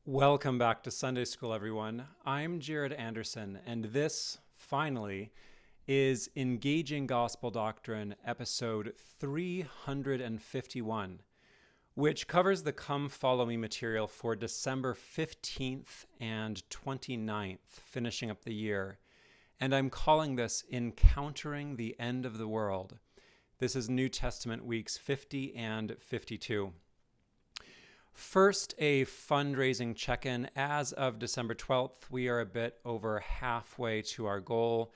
Welcome back to Sunday School, everyone. I'm Jared Anderson, and this, finally, is Engaging Gospel Doctrine, episode 351, which covers the Come Follow Me material for December 15th and 29th, finishing up the year. And I'm calling this Encountering the End of the World. This is New Testament weeks 50 and 52. First, a fundraising check-in. As of December 12th, we are a bit over halfway to our goal.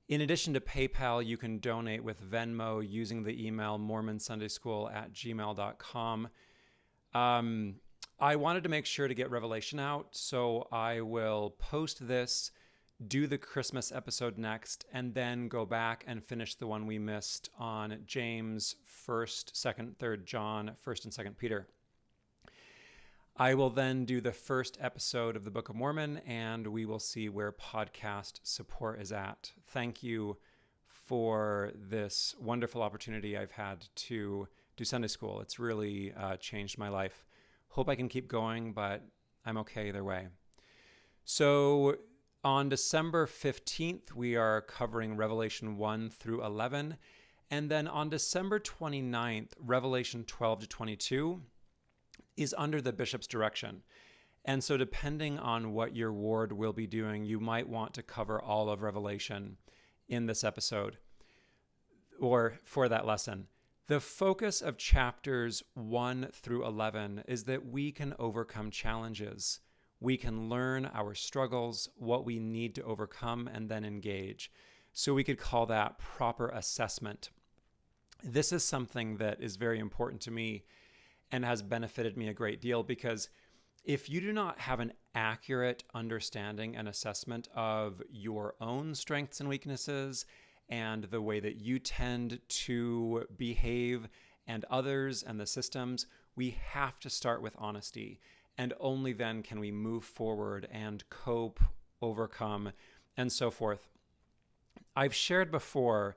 In addition to PayPal, you can donate with Venmo using the email mormonsundayschool@gmail.com. I wanted to make sure to get Revelation out, so I will post this, do the Christmas episode next, and then go back and finish the one we missed on James, 1st, 2nd, 3rd John, 1st and 2nd Peter. I will then do the first episode of the Book of Mormon, and we will see where podcast support is at. Thank you for this wonderful opportunity I've had to do Sunday school. It's really changed my life. Hope I can keep going, but I'm okay either way. So on December 15th, we are covering Revelation 1 through 11. And then on December 29th, Revelation 12 to 22 is under the bishop's direction. And so depending on what your ward will be doing, you might want to cover all of Revelation in this episode or for that lesson. The focus of chapters 1 through 11 is that we can overcome challenges. We can learn our struggles, what we need to overcome, and then engage. So we could call that proper assessment. This is something that is very important to me and has benefited me a great deal, because if you do not have an accurate understanding and assessment of your own strengths and weaknesses and the way that you tend to behave and others and the systems, we have to start with honesty. And only then can we move forward and cope, overcome, and so forth. I've shared before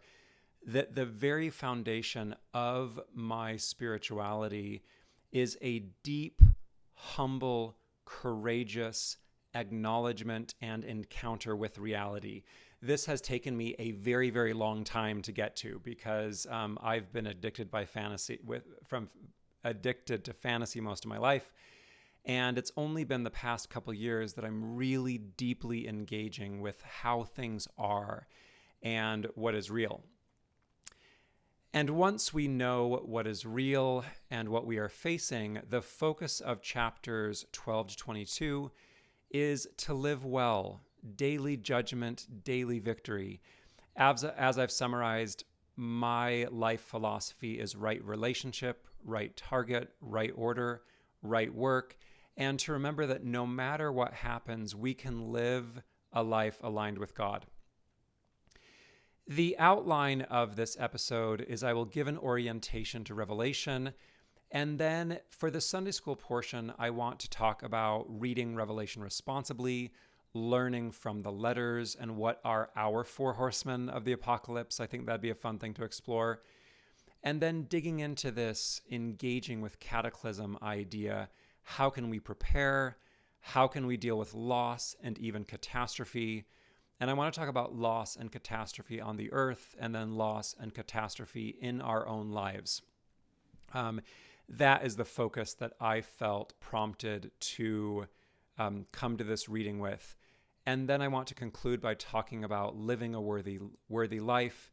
that the very foundation of my spirituality is a deep, humble, courageous acknowledgement and encounter with reality. This has taken me a very, very long time to get to, because I've been addicted to fantasy most of my life. And it's only been the past couple years that I'm really deeply engaging with how things are and what is real. And once we know what is real and what we are facing, the focus of chapters 12 to 22 is to live well, daily judgment, daily victory. As I've summarized, my life philosophy is right relationship, right target, right order, right work, and to remember that no matter what happens, we can live a life aligned with God. The outline of this episode is I will give an orientation to Revelation, and then for the Sunday school portion, I want to talk about reading Revelation responsibly, learning from the letters, and what are our four horsemen of the apocalypse. I think that'd be a fun thing to explore. And then digging into this engaging with cataclysm idea. How can we prepare? How can we deal with loss and even catastrophe? And I want to talk about loss and catastrophe on the earth, and then loss and catastrophe in our own lives. That is the focus that I felt prompted to come to this reading with. And then I want to conclude by talking about living a worthy life,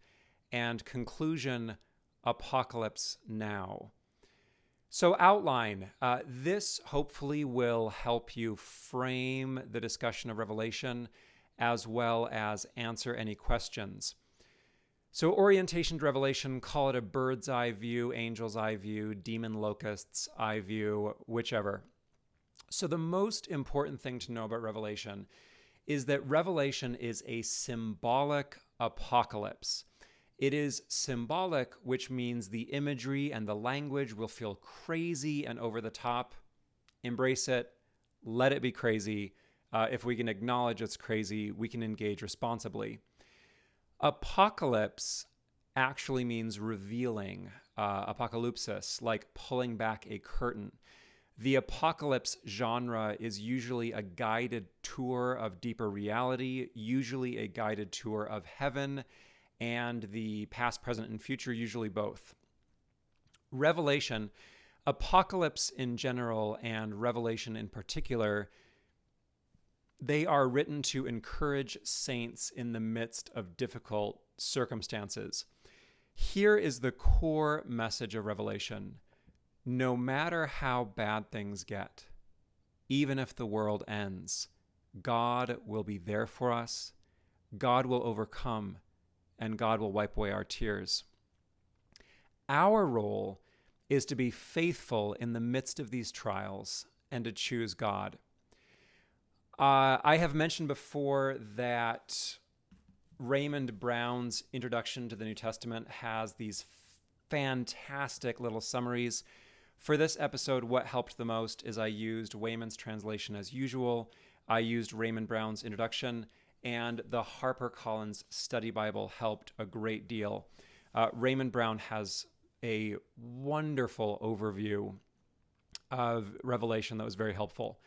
and conclusion, apocalypse now. So outline, this hopefully will help you frame the discussion of Revelation as well as answer any questions. So orientation to Revelation, call it a bird's eye view, angel's eye view, demon locust's eye view, whichever. So the most important thing to know about Revelation is that Revelation is a symbolic apocalypse. It is symbolic, which means the imagery and the language will feel crazy and over the top. Embrace it. Let it be crazy. If we can acknowledge it's crazy, we can engage responsibly. Apocalypse actually means revealing, apocalypsis, like pulling back a curtain. The apocalypse genre is usually a guided tour of deeper reality, usually a guided tour of heaven, and the past, present, and future, usually both. Revelation, apocalypse in general, and Revelation in particular, they are written to encourage saints in the midst of difficult circumstances. Here is the core message of Revelation. No matter how bad things get, even if the world ends, God will be there for us, God will overcome, and God will wipe away our tears. Our role is to be faithful in the midst of these trials and to choose God. I have mentioned before that Raymond Brown's introduction to the New Testament has these fantastic little summaries. For this episode, what helped the most is I used Wayman's translation as usual. I used Raymond Brown's introduction, and the HarperCollins Study Bible helped a great deal. Raymond Brown has a wonderful overview of Revelation that was very helpful.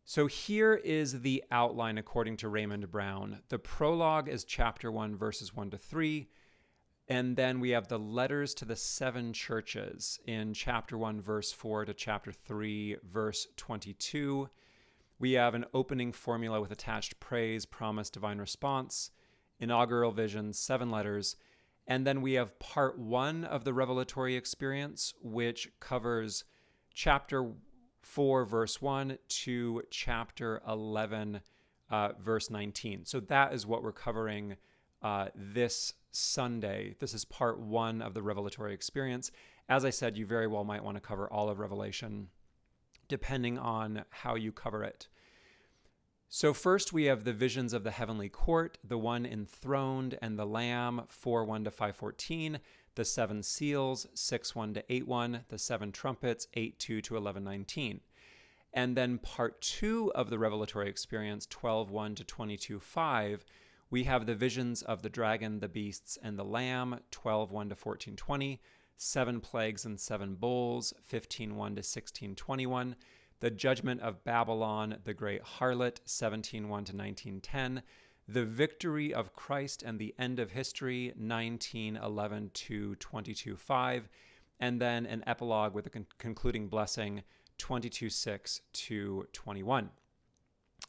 So here is the outline according to Raymond Brown. The prologue is chapter 1, verses 1 to 3. And then we have the letters to the 7 churches in chapter 1, verse 4 to chapter 3, verse 22. We have an opening formula with attached praise, promise, divine response, inaugural vision, 7 letters. And then we have part 1 of the revelatory experience, which covers chapter 4, verse 1 to chapter 11, verse 19. So that is what we're covering this Sunday. This is part 1 of the revelatory experience. As I said, you very well might want to cover all of Revelation, depending on how you cover it. So first we have the visions of the heavenly court, the one enthroned, and the Lamb, 4:1 to 5:14, the 7 seals, 6:1 to 8:1, the 7 trumpets, 8:2 to 11:19. And then part 2 of the revelatory experience, 12:1 to 22:5, we have the visions of the dragon, the beasts, and the Lamb, 12:1 to 14:20, 7 plagues and 7 bowls, 15:1 to 16:21, the judgment of Babylon, the great harlot, 17:1 to 19:10, the victory of Christ and the end of history, 19:11 to 22:5, and then an epilogue with a concluding blessing, 22:6 to 21.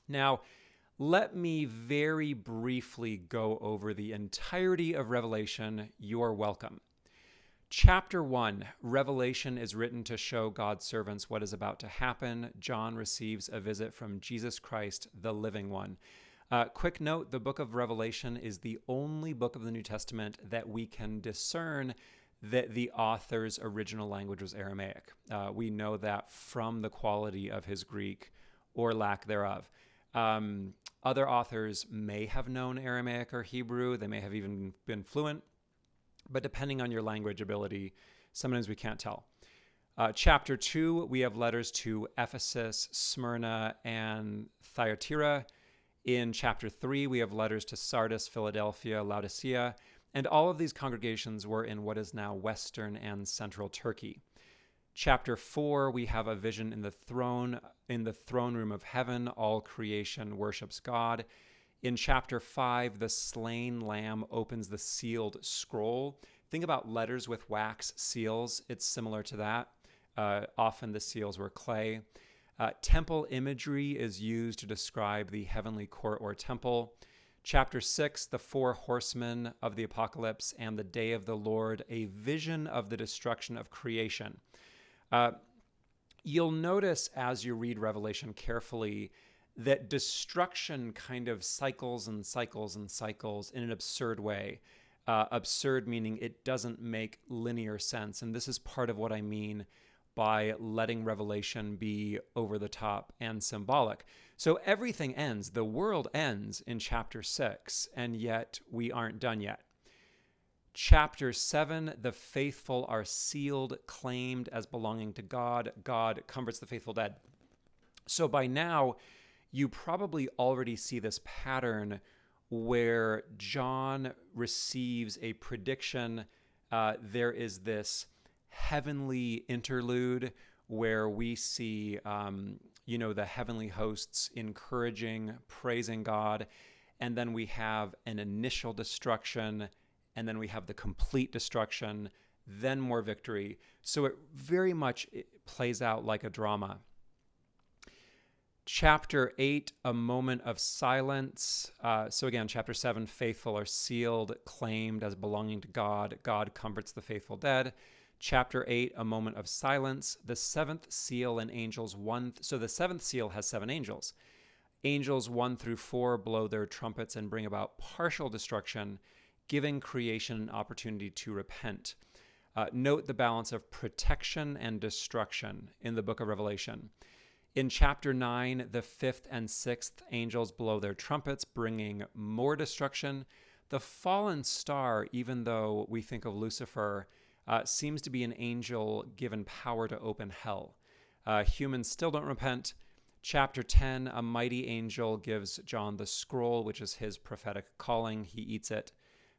Now, let me very briefly go over the entirety of Revelation. You're welcome. Chapter 1, Revelation is written to show God's servants what is about to happen. John receives a visit from Jesus Christ, the living one. Quick note, the book of Revelation is the only book of the New Testament that we can discern that the author's original language was Aramaic. We know that from the quality of his Greek or lack thereof. Other authors may have known Aramaic or Hebrew. They may have even been fluent. But depending on your language ability, sometimes we can't tell. Chapter 2, we have letters to Ephesus, Smyrna, and Thyatira. In chapter 3, we have letters to Sardis, Philadelphia, Laodicea, and all of these congregations were in what is now Western and Central Turkey. Chapter 4, we have a vision in the throne room of heaven. All creation worships God. In chapter 5, the slain lamb opens the sealed scroll. Think about letters with wax seals. It's similar to that. Often the seals were clay. Temple imagery is used to describe the heavenly court or temple. Chapter 6, the 4 horsemen of the apocalypse and the day of the Lord, a vision of the destruction of creation. You'll notice as you read Revelation carefully that destruction kind of cycles and cycles and cycles in an absurd way. Absurd meaning it doesn't make linear sense. And this is part of what I mean by letting Revelation be over the top and symbolic. So everything ends. The world ends in chapter 6, and yet we aren't done yet. Chapter 7, the faithful are sealed, claimed as belonging to God. God comforts the faithful dead. So by now, you probably already see this pattern where John receives a prediction. There is this heavenly interlude where we see, the heavenly hosts encouraging, praising God, and then we have an initial destruction, and then we have the complete destruction, then more victory. So it very much plays out like a drama. Chapter 8, a moment of silence. So again, chapter 7, faithful are sealed, claimed as belonging to God. God comforts the faithful dead. Chapter 8, a moment of silence. The seventh seal and angels 1. So the seventh seal has 7 angels. Angels 1 through 4 blow their trumpets and bring about partial destruction, giving creation an opportunity to repent. Note the balance of protection and destruction in the book of Revelation. In chapter 9, the 5th and 6th angels blow their trumpets, bringing more destruction. The fallen star, even though we think of Lucifer, seems to be an angel given power to open hell. Humans still don't repent. Chapter 10, a mighty angel gives John the scroll, which is his prophetic calling. He eats it,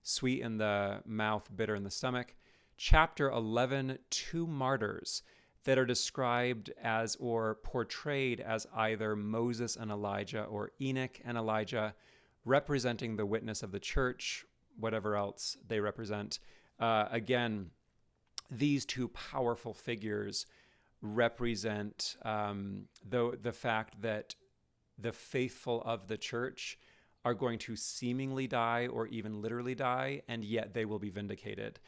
sweet in the mouth, bitter in the stomach. Chapter 11, 2 martyrs that are described as or portrayed as either Moses and Elijah or Enoch and Elijah, representing the witness of the church, whatever else they represent. Again, these 2 powerful figures represent the fact that the faithful of the church are going to seemingly die or even literally die, and yet they will be vindicated.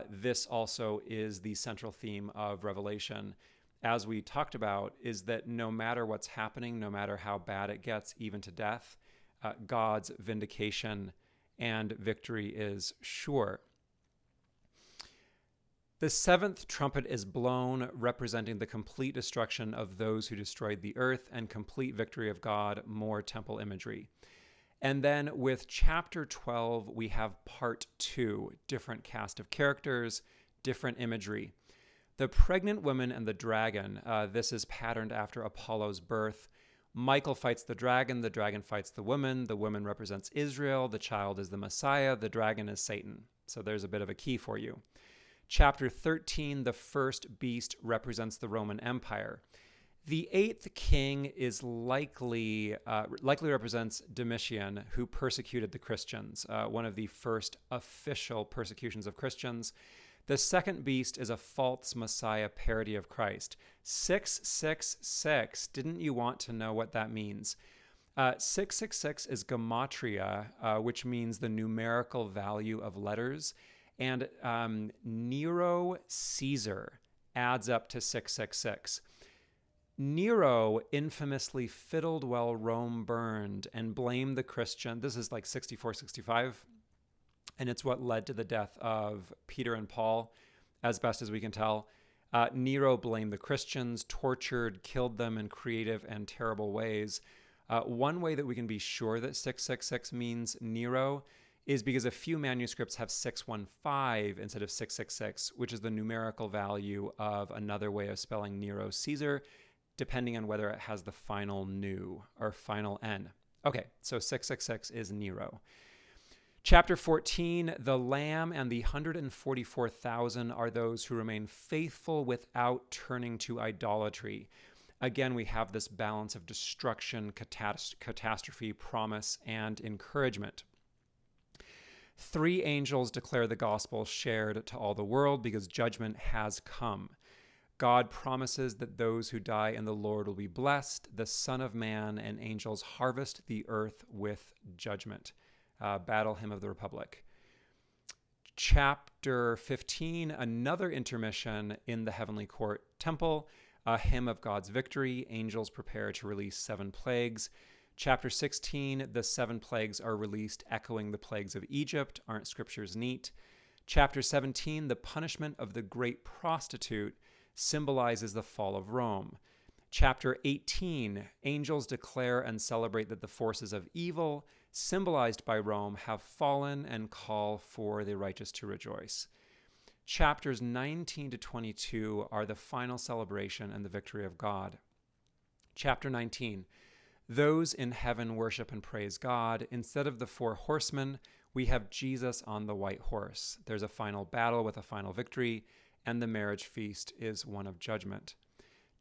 This also is the central theme of Revelation, as we talked about, is that no matter what's happening, no matter how bad it gets, even to death, God's vindication and victory is sure. The 7th trumpet is blown, representing the complete destruction of those who destroyed the earth and complete victory of God, more temple imagery. And then with chapter 12, we have part 2, different cast of characters, different imagery. The pregnant woman and the dragon, this is patterned after Apollo's birth. Michael fights the dragon fights the woman represents Israel, the child is the Messiah, the dragon is Satan. So there's a bit of a key for you. Chapter 13, the first beast represents the Roman Empire. The 8th king is likely represents Domitian, who persecuted the Christians, one of the first official persecutions of Christians. The second beast is a false Messiah parody of Christ. 666, didn't you want to know what that means? 666 is gematria, which means the numerical value of letters. And Nero Caesar adds up to 666. Nero infamously fiddled while Rome burned and blamed the Christian. This is like 64, 65. And it's what led to the death of Peter and Paul, as best as we can tell. Nero blamed the Christians, tortured, killed them in creative and terrible ways. One way that we can be sure that 666 means Nero is because a few manuscripts have 615 instead of 666, which is the numerical value of another way of spelling Nero Caesar, depending on whether it has the final nu or final n. Okay, so 666 is Nero. Chapter 14, the Lamb and the 144,000 are those who remain faithful without turning to idolatry. Again, we have this balance of destruction, catastrophe, promise, and encouragement. 3 angels declare the gospel shared to all the world because judgment has come. God promises that those who die in the Lord will be blessed. The Son of Man and angels harvest the earth with judgment. Battle Hymn of the Republic. Chapter 15, another intermission in the heavenly court temple, a hymn of God's victory. Angels prepare to release 7 plagues. Chapter 16, the 7 plagues are released, echoing the plagues of Egypt. Aren't scriptures neat? Chapter 17, the punishment of the great prostitute symbolizes the fall of Rome. Chapter 18, angels declare and celebrate that the forces of evil, symbolized by Rome, have fallen and call for the righteous to rejoice. Chapters 19 to 22 are the final celebration and the victory of God. Chapter 19, those in heaven worship and praise God. Instead of the 4 horsemen, we have Jesus on the white horse. There's a final battle with a final victory, and the marriage feast is one of judgment.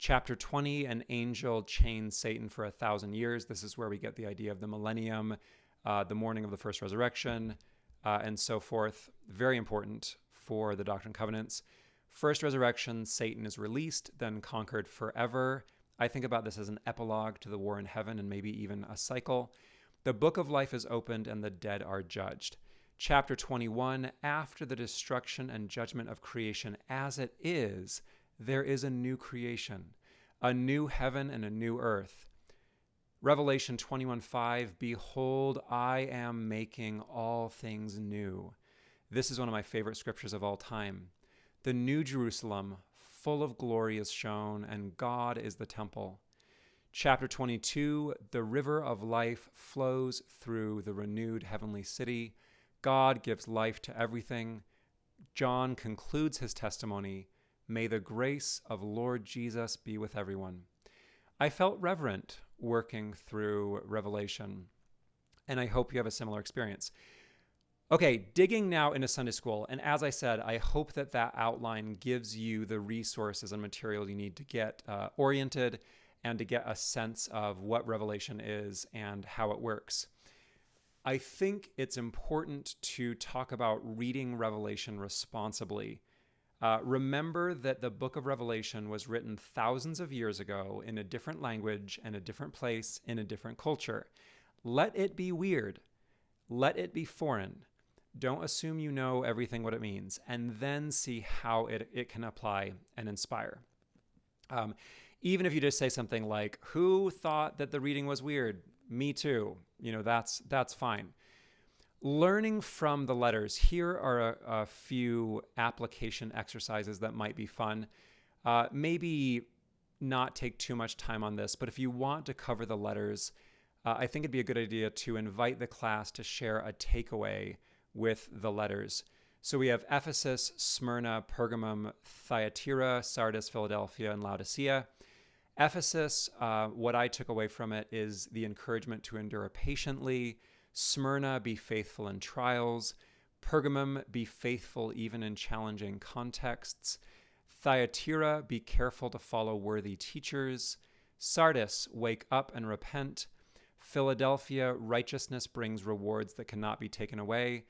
Chapter 20, an angel chains Satan for 1,000 years. This is where we get the idea of the millennium, the morning of the first resurrection, and so forth. Very important for the Doctrine and Covenants. First resurrection, Satan is released, then conquered forever. I think about this as an epilogue to the war in heaven and maybe even a cycle. The book of life is opened and the dead are judged. Chapter 21, after the destruction and judgment of creation as it is, there is a new creation, a new heaven and a new earth. Revelation 21:5, behold, I am making all things new. This is one of my favorite scriptures of all time. The new Jerusalem, full of glory, is shown, and God is the temple. Chapter 22, the river of life flows through the renewed heavenly city. God gives life to everything. John concludes his testimony, may the grace of Lord Jesus be with everyone. I felt reverent working through Revelation, and I hope you have a similar experience. Okay, digging now into Sunday school, and as I said, I hope that that outline gives you the resources and material you need to get oriented and to get a sense of what Revelation is and how it works. I think it's important to talk about reading Revelation responsibly. Remember that the book of Revelation was written thousands of years ago in a different language and a different place in a different culture. Let it be weird. Let it be foreign. Don't assume you know everything what it means, and then see how it can apply and inspire. Even if you just say something like, who thought that the reading was weird? Me too. That's fine. Learning from the letters, here are a few application exercises that might be fun. Maybe not take too much time on this, but if you want to cover the letters, I think it'd be a good idea to invite the class to share a takeaway with the letters. So we have Ephesus, Smyrna, Pergamum, Thyatira, Sardis, Philadelphia, and Laodicea. Ephesus, what I took away from it is the encouragement to endure patiently. Smyrna, be faithful in trials. Pergamum, be faithful even in challenging contexts. Thyatira, be careful to follow worthy teachers. Sardis, wake up and repent. Philadelphia, righteousness brings rewards that cannot be taken away.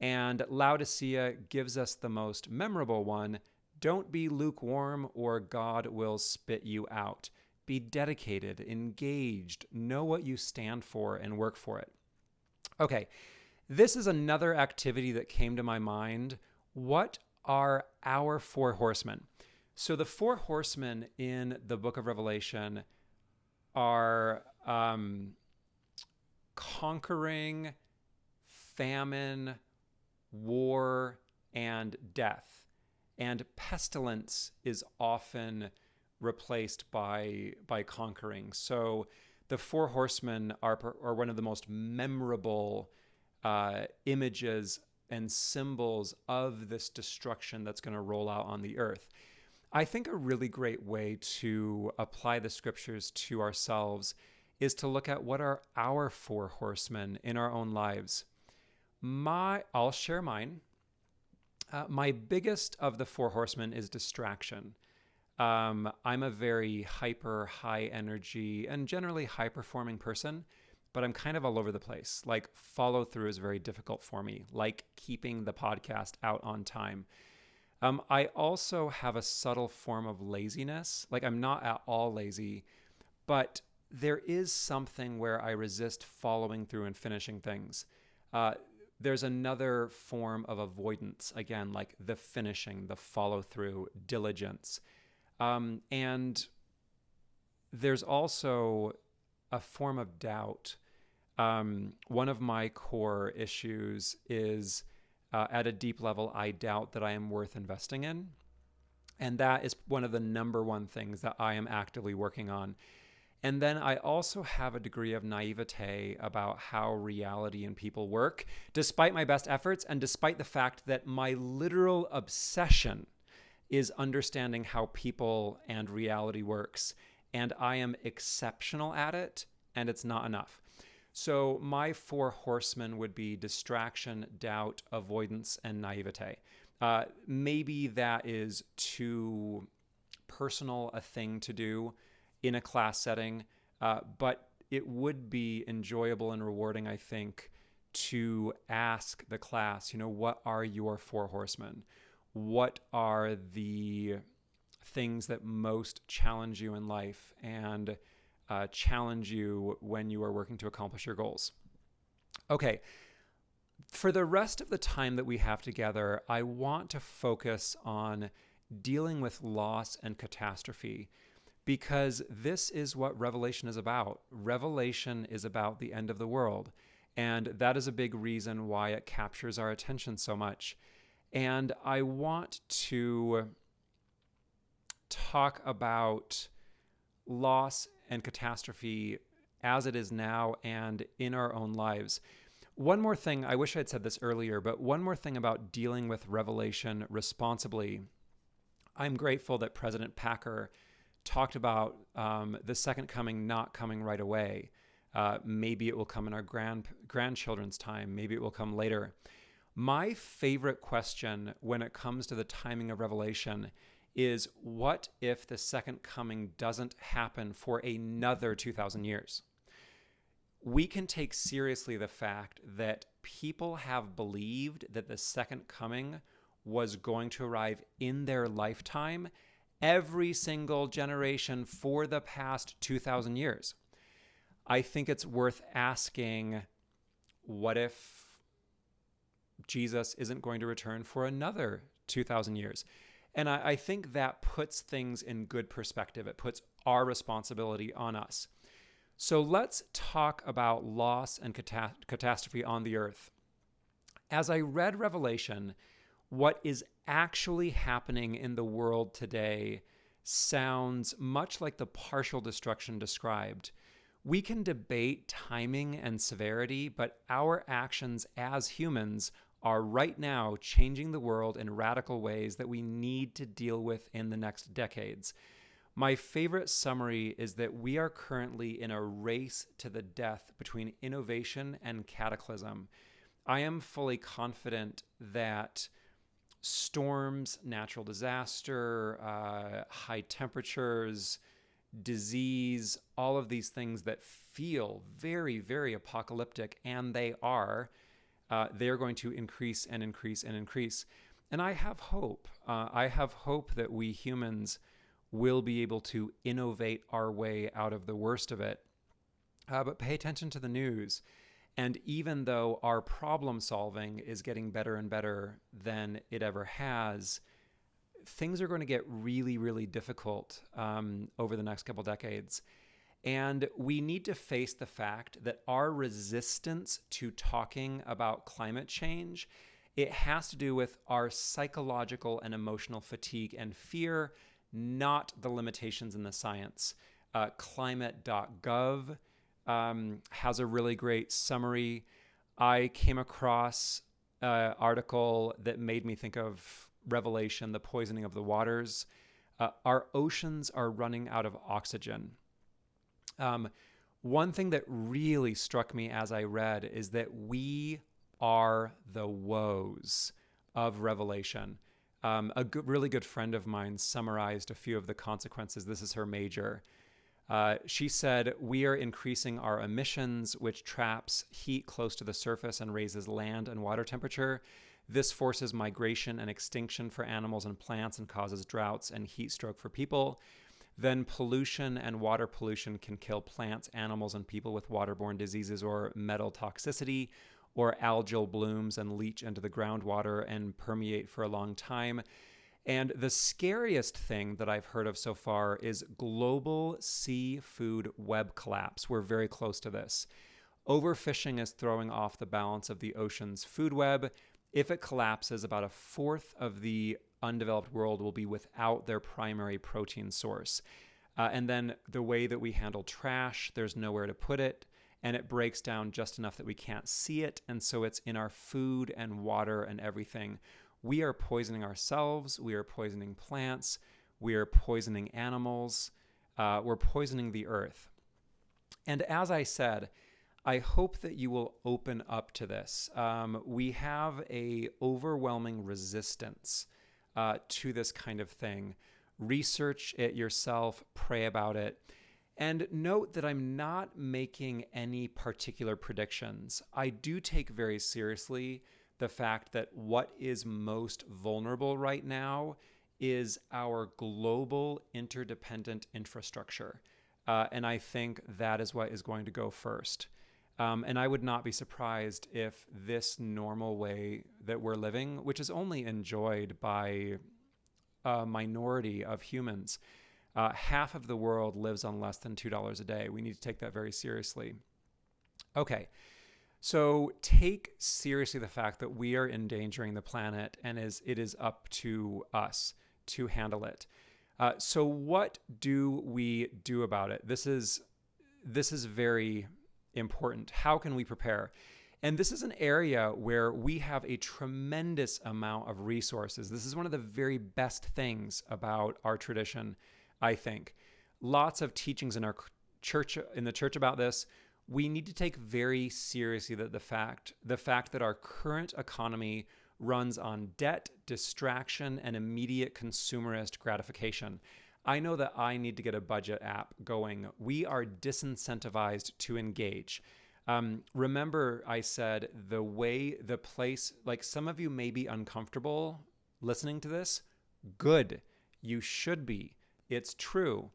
And Laodicea gives us the most memorable one. Don't be lukewarm or God will spit you out. Be dedicated, engaged, know what you stand for and work for it. Okay, this is another activity that came to my mind. What are our four horsemen? So the four horsemen in the book of Revelation are conquering, famine, war, and death. And pestilence is often replaced by conquering. So the four horsemen are one of the most memorable images and symbols of this destruction that's going to roll out on the earth. I think a really great way to apply the scriptures to ourselves is to look at what are our four horsemen in our own lives. I'll share mine. My biggest of the four horsemen is distraction. I'm a very hyper, high energy, and generally high performing person, but I'm kind of all over the place. Like follow through is very difficult for me, like keeping the podcast out on time. I also have a subtle form of laziness. Like I'm not at all lazy, but there is something where I resist following through and finishing things. There's another form of avoidance, again, like the finishing, the follow through, diligence. And there's also a form of doubt. One of my core issues is at a deep level, I doubt that I am worth investing in. And that is one of the number one things that I am actively working on. And then I also have a degree of naivete about how reality and people work, despite my best efforts and despite the fact that my literal obsession is understanding how people and reality works. And I am exceptional at it, and it's not enough. So my four horsemen would be distraction, doubt, avoidance, and naivete. Maybe that is too personal a thing to do in a class setting, but it would be enjoyable and rewarding, I think, to ask the class, what are your four horsemen? What are the things that most challenge you in life and challenge you when you are working to accomplish your goals? Okay, for the rest of the time that we have together, I want to focus on dealing with loss and catastrophe, because this is what Revelation is about. Revelation is about the end of the world, and that is a big reason why it captures our attention so much. And I want to talk about loss and catastrophe as it is now and in our own lives. One more thing, I wish I'd said this earlier, but one more thing about dealing with Revelation responsibly. I'm grateful that President Packer talked about the second coming not coming right away. Maybe it will come in our grandchildren's time. Maybe it will come later. My favorite question when it comes to the timing of Revelation is, what if the second coming doesn't happen for another 2,000 years? We can take seriously the fact that people have believed that the second coming was going to arrive in their lifetime every single generation for the past 2,000 years. I think it's worth asking, what if Jesus isn't going to return for another 2,000 years? And I think that puts things in good perspective. It puts our responsibility on us. So let's talk about loss and catastrophe on the earth. As I read Revelation, what is actually happening in the world today sounds much like the partial destruction described. We can debate timing and severity, but our actions as humans are right now changing the world in radical ways that we need to deal with in the next decades. My favorite summary is that we are currently in a race to the death between innovation and cataclysm. I am fully confident that storms, natural disaster, high temperatures, disease, all of these things that feel very, very apocalyptic, and they're going to increase and increase and increase. And I have hope. I have hope that we humans will be able to innovate our way out of the worst of it. But pay attention to the news. And even though our problem solving is getting better and better than it ever has, things are going to get really, really difficult over the next couple decades. And we need to face the fact that our resistance to talking about climate change, it has to do with our psychological and emotional fatigue and fear, not the limitations in the science. Climate.gov has a really great summary. I came across an article that made me think of Revelation, the poisoning of the waters. Our oceans are running out of oxygen. One thing that really struck me as I read is that we are the woes of Revelation. Really good friend of mine summarized a few of the consequences. This is her major. She said, we are increasing our emissions, which traps heat close to the surface and raises land and water temperature. This forces migration and extinction for animals and plants and causes droughts and heat stroke for people. Then pollution and water pollution can kill plants, animals, and people with waterborne diseases or metal toxicity, or algal blooms and leach into the groundwater and permeate for a long time. And the scariest thing that I've heard of so far is global seafood web collapse. We're very close to this. Overfishing is throwing off the balance of the ocean's food web. If it collapses, about a fourth of the undeveloped world will be without their primary protein source. And then the way that we handle trash, there's nowhere to put it, and it breaks down just enough that we can't see it, and so it's in our food and water and everything. We are poisoning ourselves, we are poisoning plants, we are poisoning animals, we're poisoning the earth. And as I said, I hope that you will open up to this. We have a overwhelming resistance to this kind of thing. research it yourself, pray about it. And note that I'm not making any particular predictions. I do take very seriously the fact that what is most vulnerable right now is our global interdependent infrastructure. And I think that is what is going to go first. And I would not be surprised if this normal way that we're living, which is only enjoyed by a minority of humans, half of the world lives on less than $2 a day. We need to take that very seriously. Okay, so take seriously the fact that we are endangering the planet, and it is up to us to handle it. So what do we do about it? This is very important. How can we prepare? And this is an area where we have a tremendous amount of resources. This is one of the very best things about our tradition, I think. Lots of teachings in our church, in the church about this. We need to take very seriously the fact that our current economy runs on debt, distraction, and immediate consumerist gratification. I know that I need to get a budget app going. We are disincentivized to engage. Remember, I said the place, like some of you may be uncomfortable listening to this. Good. You should be. It's true.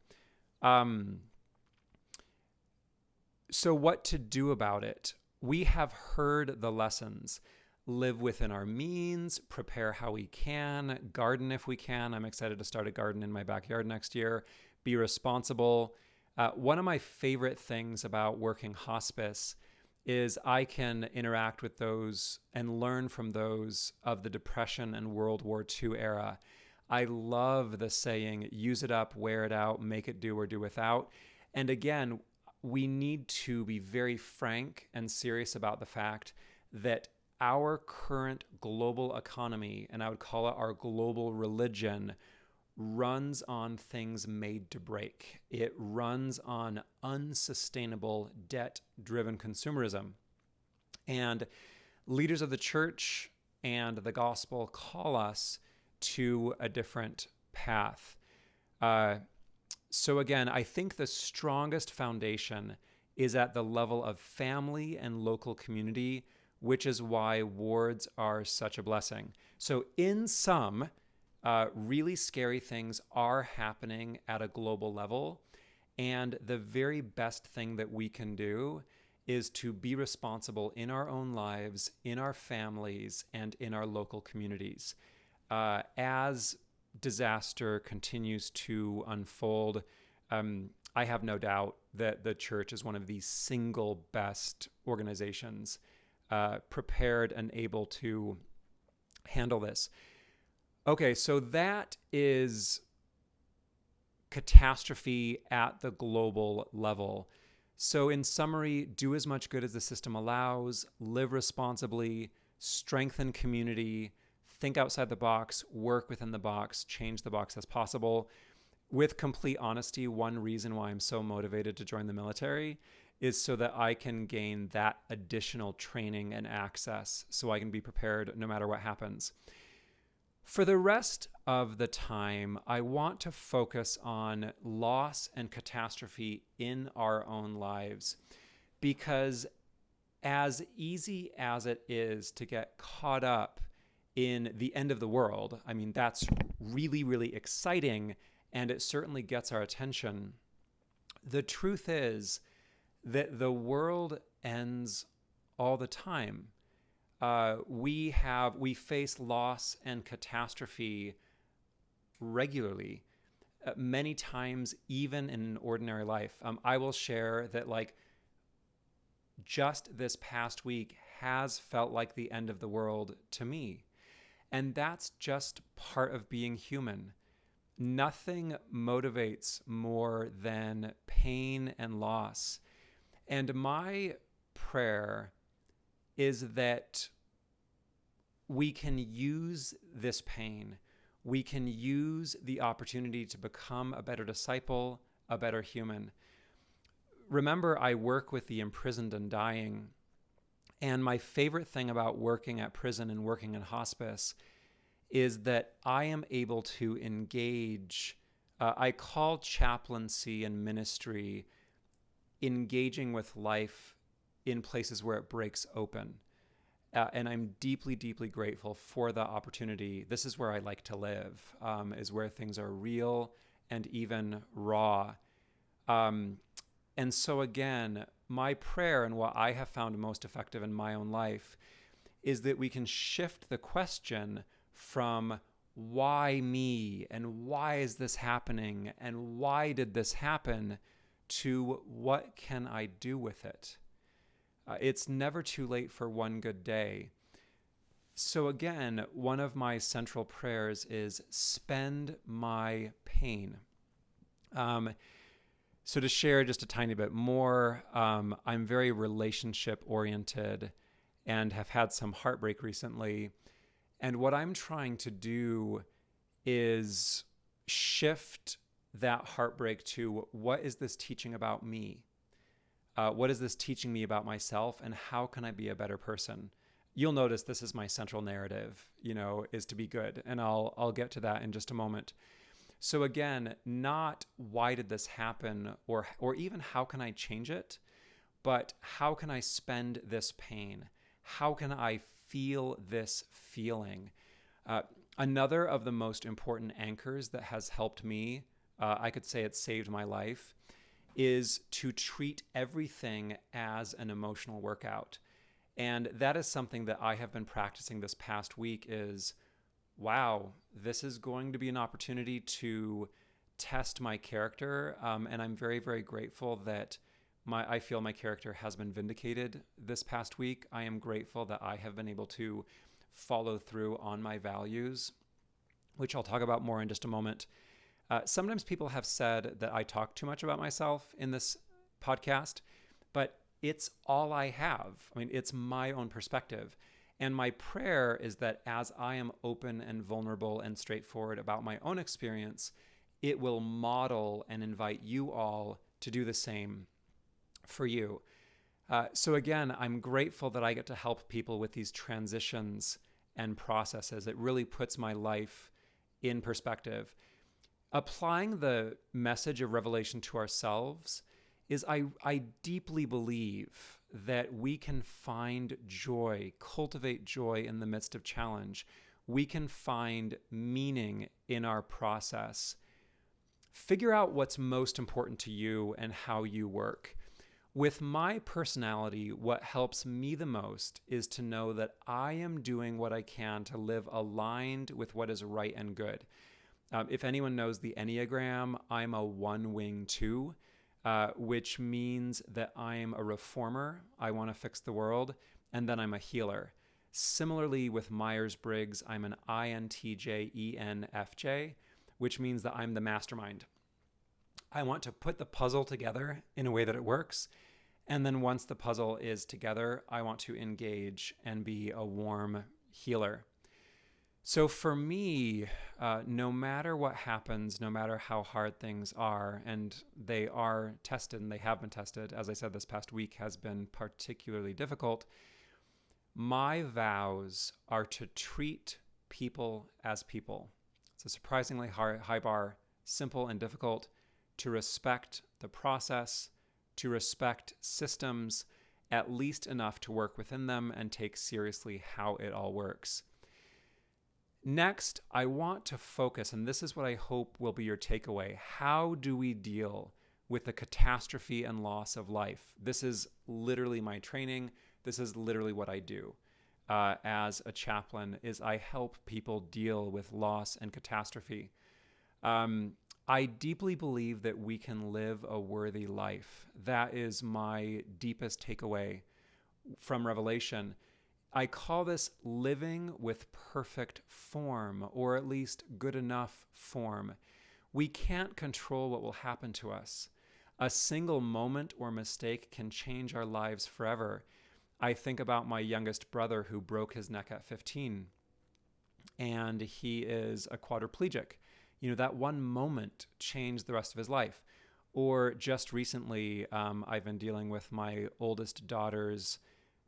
So what to do about it? We have heard the lessons. Live within our means, prepare how we can, garden if we can. I'm excited to start a garden in my backyard next year. Be responsible. One of my favorite things about working hospice is I can interact with those and learn from those of the Depression and World War II era. I love the saying, use it up, wear it out, make it do or do without. And again, we need to be very frank and serious about the fact that our current global economy, and I would call it our global religion, runs on things made to break. It runs on unsustainable, debt-driven consumerism. And leaders of the church and the gospel call us to a different path. So again, I think the strongest foundation is at the level of family and local community, which is why wards are such a blessing. So in sum, really scary things are happening at a global level. And the very best thing that we can do is to be responsible in our own lives, in our families, and in our local communities. As disaster continues to unfold, I have no doubt that the church is one of the single best organizations prepared and able to handle this. Okay, so that is catastrophe at the global level. So in summary, do as much good as the system allows, live responsibly, strengthen community, think outside the box, work within the box, change the box as possible. With complete honesty, one reason why I'm so motivated to join the military is so that I can gain that additional training and access so I can be prepared no matter what happens. For the rest of the time, I want to focus on loss and catastrophe in our own lives, because as easy as it is to get caught up in the end of the world, I mean, that's really, really exciting, and it certainly gets our attention. The truth is that the world ends all the time. We face loss and catastrophe regularly, many times, even in an ordinary life. I will share that, just this past week has felt like the end of the world to me. And that's just part of being human. Nothing motivates more than pain and loss. And my prayer is that we can use this pain. We can use the opportunity to become a better disciple, a better human. Remember, I work with the imprisoned and dying. And my favorite thing about working at prison and working in hospice is that I am able to engage I call chaplaincy and ministry engaging with life in places where it breaks open. And I'm deeply, deeply grateful for the opportunity. This is where I like to live, is where things are real and even raw. And so again, my prayer and what I have found most effective in my own life is that we can shift the question from why me and why is this happening and why did this happen to what can I do with it? It's never too late for one good day. So again, one of my central prayers is spend my pain. So to share just a tiny bit more, I'm very relationship oriented and have had some heartbreak recently. And what I'm trying to do is shift that heartbreak to what is this teaching about me? What is this teaching me about myself, and how can I be a better person? You'll notice this is my central narrative, is to be good. And I'll get to that in just a moment. So again, not why did this happen or even how can I change it, but how can I spend this pain? How can I feel this feeling? Another of the most important anchors that has helped me, I could say it saved my life, is to treat everything as an emotional workout. And that is something that I have been practicing this past week is, wow, this is going to be an opportunity to test my character. And I'm very, very grateful that I feel my character has been vindicated this past week. I am grateful that I have been able to follow through on my values, which I'll talk about more in just a moment. Sometimes people have said that I talk too much about myself in this podcast, but it's all I have. I mean, it's my own perspective. And my prayer is that as I am open and vulnerable and straightforward about my own experience, it will model and invite you all to do the same for you. So again, I'm grateful that I get to help people with these transitions and processes. It really puts my life in perspective. Applying the message of Revelation to ourselves is I deeply believe that we can find joy, cultivate joy in the midst of challenge. We can find meaning in our process. Figure out what's most important to you and how you work. With my personality, what helps me the most is to know that I am doing what I can to live aligned with what is right and good. If anyone knows the Enneagram, I'm a 1-wing 2, which means that I'm a reformer. I want to fix the world, and then I'm a healer. Similarly, with Myers-Briggs, I'm an INTJ, ENFJ, which means that I'm the mastermind. I want to put the puzzle together in a way that it works. And then once the puzzle is together, I want to engage and be a warm healer. So for me, no matter what happens, no matter how hard things are, and they are tested and they have been tested, as I said, this past week has been particularly difficult, my vows are to treat people as people. It's a surprisingly high bar, simple and difficult, to respect the process, to respect systems, at least enough to work within them and take seriously how it all works. Next, I want to focus, and this is what I hope will be your takeaway. How do we deal with the catastrophe and loss of life? This is literally my training. This is literally what I do as a chaplain, is I help people deal with loss and catastrophe. I deeply believe that we can live a worthy life. That is my deepest takeaway from Revelation. I call this living with perfect form, or at least good enough form. We can't control what will happen to us. A single moment or mistake can change our lives forever. I think about my youngest brother who broke his neck at 15, and he is a quadriplegic. That one moment changed the rest of his life. Or just recently, I've been dealing with my oldest daughter's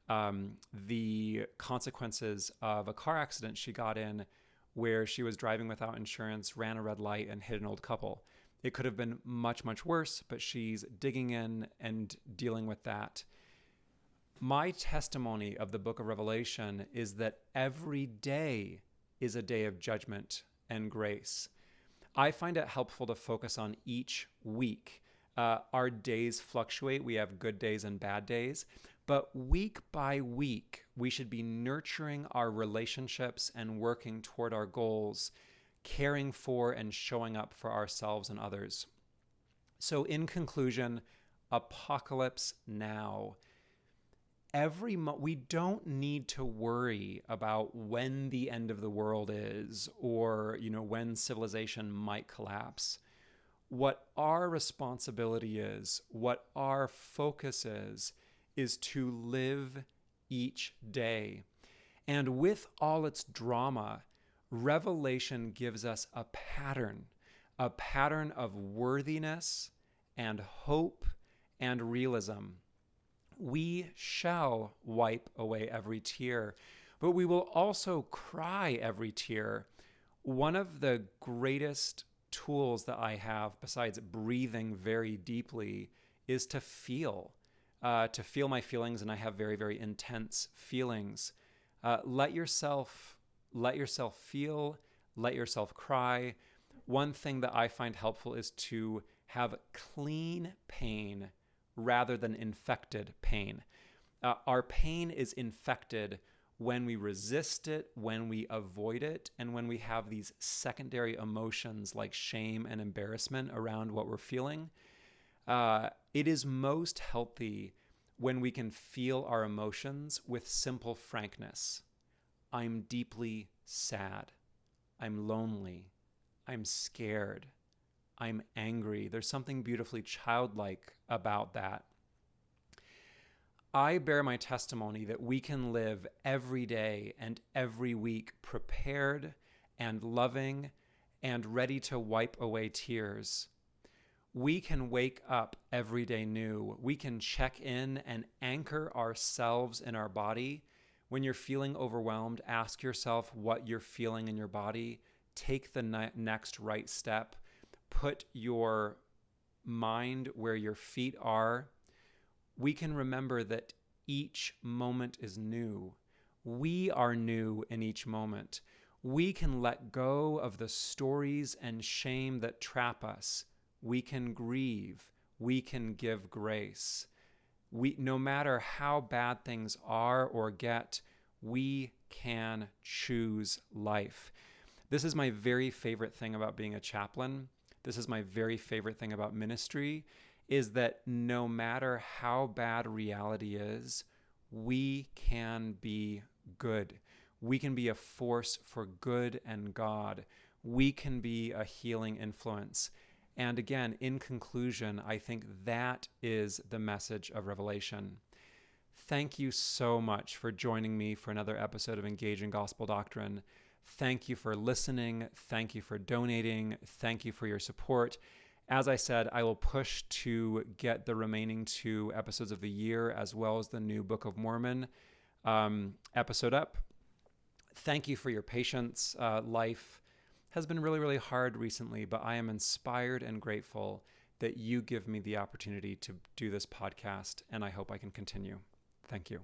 the consequences of a car accident she got in where she was driving without insurance, ran a red light, and hit an old couple. It could have been much, much worse, but she's digging in and dealing with that. My testimony of the book of Revelation is that every day is a day of judgment and grace. I find it helpful to focus on each week. Our days fluctuate. We have good days and bad days. But week by week, we should be nurturing our relationships and working toward our goals, caring for and showing up for ourselves and others. So in conclusion, apocalypse now. We don't need to worry about when the end of the world is or, when civilization might collapse. What our responsibility is, what our focus is to live each day. And with all its drama, Revelation gives us a pattern of worthiness and hope and realism. We shall wipe away every tear, but we will also cry every tear. One of the greatest tools that I have, besides breathing very deeply, is to feel my feelings, and I have very, very intense feelings. Let yourself feel, let yourself cry. One thing that I find helpful is to have clean pain rather than infected pain. Our pain is infected when we resist it, when we avoid it, and when we have these secondary emotions like shame and embarrassment around what we're feeling. It is most healthy when we can feel our emotions with simple frankness. I'm deeply sad. I'm lonely. I'm scared. I'm angry. There's something beautifully childlike about that. I bear my testimony that we can live every day and every week prepared and loving and ready to wipe away tears. We can wake up every day new. We can check in and anchor ourselves in our body. When you're feeling overwhelmed, ask yourself what you're feeling in your body. Take the next right step. Put your mind where your feet are. We can remember that each moment is new. We are new in each moment. We can let go of the stories and shame that trap us. We can grieve. We can give grace. No matter how bad things are or get, we can choose life. This is my very favorite thing about being a chaplain. This is my very favorite thing about ministry, is that no matter how bad reality is, we can be good. We can be a force for good and God. We can be a healing influence. And again, in conclusion, I think that is the message of Revelation. Thank you so much for joining me for another episode of Engaging Gospel Doctrine. Thank you for listening. Thank you for donating. Thank you for your support. As I said, I will push to get the remaining 2 episodes of the year, as well as the new Book of Mormon episode up. Thank you for your patience. Life has been really, really hard recently, but I am inspired and grateful that you give me the opportunity to do this podcast, and I hope I can continue. Thank you.